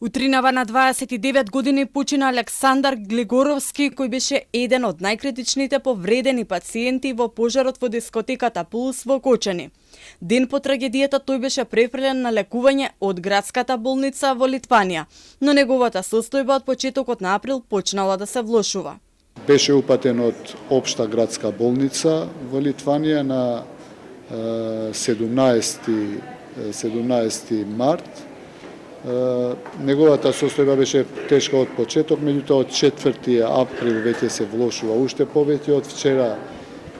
Утринава на 29 години почина Александар Глигоровски, кој беше еден од најкритичните повредени пациенти во пожарот во дискотеката Пулс во Кочани. Ден по трагедијата тој беше префрлен на лекување од градската болница во Литванија, но неговата состојба од почетокот на април почнала да се влошува. Беше упатен од општа градска болница во Литванија на 17 март. Неговата состојба беше тешка од почеток, меѓутоа од 4 април веќе се влошува уште повеќе. Од вчера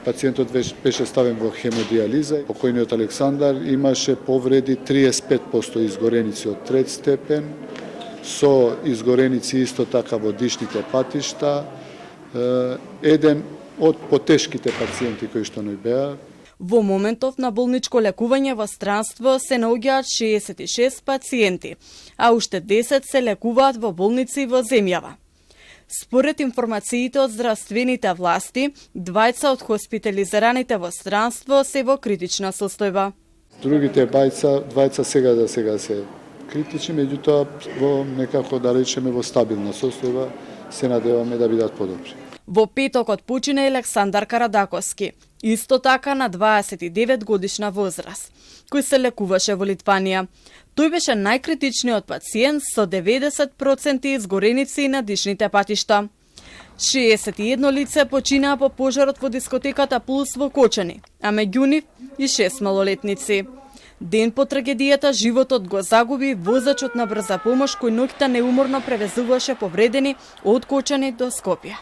пациентот беше ставен во хемодиализа. Покојниот Александар имаше повреди 35% изгореници од трет степен, со изгореници исто така во дишните патишта. Еден од потешките пациенти кои што не беа. Во моментов на болничко лекување во странство се наоѓаат 66 пациенти, а уште 10 се лекуваат во болници во земјава. Според информациите од здравствените власти, двајца од хоспитализираните во странство се во критична состојба. Другите двајца сега се критични, меѓутоа во некако да речеме во стабилна состојба, се надеваме да бидат подобри. Во петокот почина Александар Карадаковски, исто така на 29 годишна возраст, кој се лекуваше во Литванија. Тој беше најкритичниот пациент со 90% изгореници на дишните патишта. 61 лице починаа по пожарот во дискотеката Пулс во Кочани, а меѓу нив и 6 малолетници. Ден по трагедијата животот го загуби возачот на брза помош кој ноќта неуморно превезуваше повредени од Кочани до Скопје.